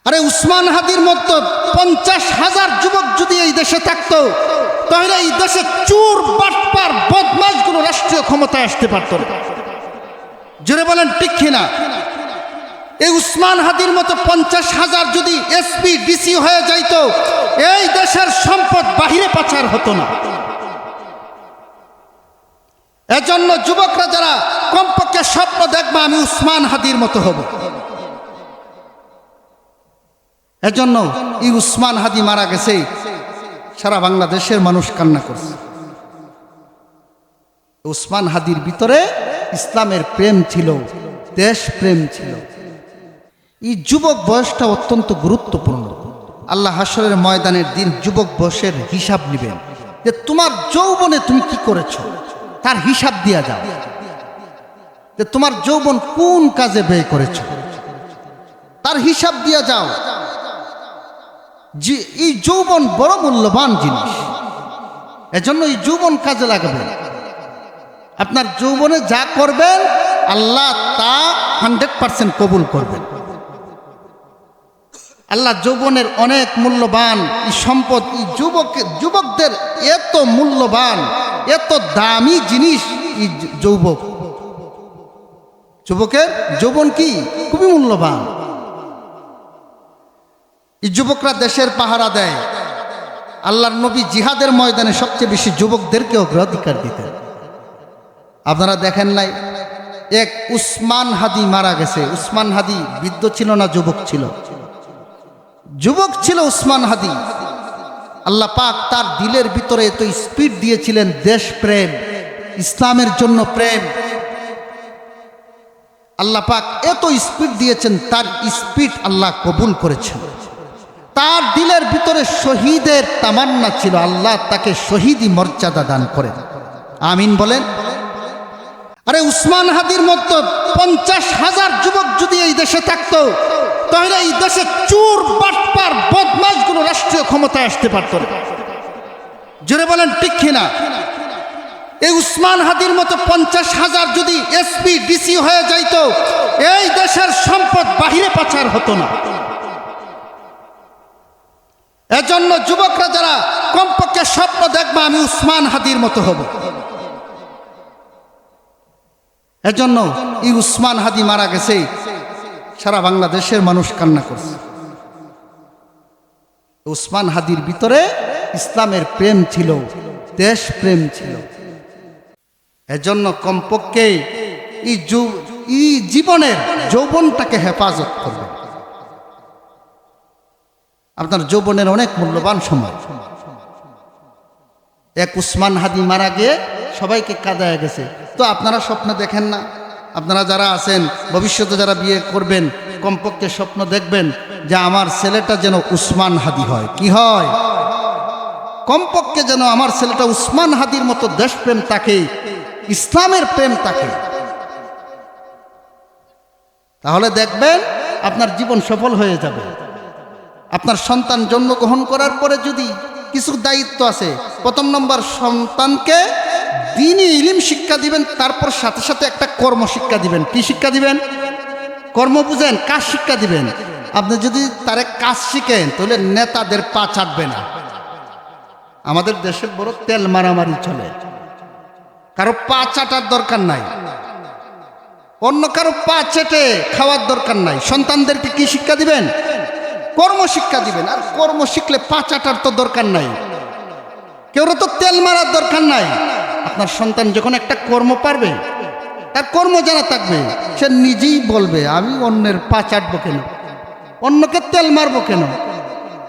আরে উসমান হাদির মতো 50,000 যুবক যদি এই দেশে থাকতো, তাহলে এই দেশে চোর বাটপার বদমাশগুলো রাষ্ট্রীয় ক্ষমতায় আসতে পারত না। জোরে বলেন ঠিক কিনা? এই উসমান হাদির মতো 50,000 যদি এসপি ডিসি হয়ে যাইত, এই দেশের সম্পদ বাহিরে পাচার হতো না। এজন্য যুবকরা যারা কমপক্ষে স্বপ্ন দেখবে আমি উসমান হাদির মতো হব, এজন্য এই উসমান হাদি মারা গেছে, সারা বাংলাদেশের মানুষ কান্না করছে। উসমান হাদির ভিতরে ইসলামের প্রেম ছিল, দেশ প্রেম ছিল। এই যুবক বয়সটা অত্যন্ত গুরুত্বপূর্ণ। আল্লাহ হাশরের ময়দানের দিন যুবক বয়সের হিসাব নেবেন, যে তোমার যৌবনে তুমি কি করেছো তার হিসাব দিয়া যাও, যে তোমার যৌবন কোন কাজে ব্যয় করেছো তার হিসাব দিয়া যাও। যে এই যৌবন বড় মূল্যবান জিনিস, এজন্য এই যৌবন কাজে লাগাবেন। আপনার যৌবনে যা করবেন আল্লাহ তা 100% কবুল করবেন। আল্লাহ যৌবনের অনেক মূল্যবান এই সম্পদ, এই যুবকদের এত মূল্যবান এত দামি জিনিস এই যুবকের যৌবন কি খুবই মূল্যবান। এই যুবকরা দেশের পাহারা দেয়। আল্লাহর নবী জিহাদের ময়দানে সবচেয়ে বেশি যুবকদেরকে অগ্রাধিকার দিতেন। আপনারা দেখেন নাই, এক উসমান হাদি মারা গেছে। উসমান হাদি বৃদ্ধ ছিল না যুবক ছিল? যুবক ছিল উসমান হাদি। আল্লাহ পাক তার দিলের ভিতরে এত স্পিড দিয়েছিলেন, দেশ প্রেম, ইসলামের জন্য প্রেম। আল্লাহ পাক এত স্পিড দিয়েছেন, তার স্পিড আল্লাহ কবুল করেছেন। তার দিলের ভিতরে শহীদের তামান্না ছিল, আল্লাহ তাকে শহীদি মর্যাদা দান করেন। আমিন বলেন। আরে উসমান হাদির মতো 50,000 যুবক যদি এই দেশে থাকতো, তাহলে এই দেশে চোর বাটপার বদমাশগুলো রাষ্ট্রীয় ক্ষমতায় আসতে পারত না। জোরে বলেন ঠিক কিনা? এই উসমান হাদির মতো 50,000 যদি এসপি ডিসি হয়ে যাইত, এই দেশের সম্পদ বাহিরে পাচার হতো না। এজন্য যুবকরা যারা কমপক্ষে স্বপ্ন দেখবে আমি উসমান হাদির মতো হব, এজন্য এই উসমান হাদি মারা গেছে, সারা বাংলাদেশের মানুষ কান্না করছে। উসমান হাদির ভিতরে ইসলামের প্রেম ছিল, দেশ প্রেম ছিল। এজন্য কমপক্ষে এই জীবনের যৌবনটাকে হেফাজত করবে। আপনার যৌবনের অনেক মূল্যবান সময়। এক উসমান হাদি মারা গিয়ে সবাইকে কাঁদায় গেছে। তো আপনারা স্বপ্ন দেখেন না? আপনারা যারা আছেন, ভবিষ্যতে যারা বিয়ে করবেন, কমপক্ষে স্বপ্ন দেখবেন যে আমার ছেলেটা যেন উসমান হাদি হয়। কি হয়? কমপক্ষে যেন আমার ছেলেটা উসমান হাদির মতো দেশপ্রেম থাকে, ইসলামের প্রেম থাকে। তাহলে দেখবেন আপনার জীবন সফল হয়ে যাবে। আপনার সন্তান জন্মগ্রহণ করার পরে যদি কিছু দায়িত্ব আছে, প্রথম নম্বর সন্তানকে দ্বীনি ইলম শিক্ষা দিবেন, তারপর সাথে সাথে একটা কর্ম শিক্ষা দিবেন। কি শিক্ষা দিবেন? কর্ম বুঝেন, কাজ শিক্ষা দিবেন। আপনি যদি তারে কাজ শিখেন তাহলে নেতাদের পা চাটবে না। আমাদের দেশে বড় তেল মারামারি চলে, কারো পা চাটার দরকার নাই, অন্য কারো পা চেটে খাওয়ার দরকার নাই। সন্তানদেরকে কি শিক্ষা দিবেন? কর্ম শিক্ষা দিবেন। আর কর্ম শিখলে পা চাটার তো দরকার নাই, কেউ তো তেল মারার দরকার নাই। আপনার সন্তান যখন একটা কর্ম পারবে, তার কর্ম জানা থাকবে, সে নিজেই বলবে আমি অন্যের পা চাটবো কেন, অন্যকে তেল মারবো কেন,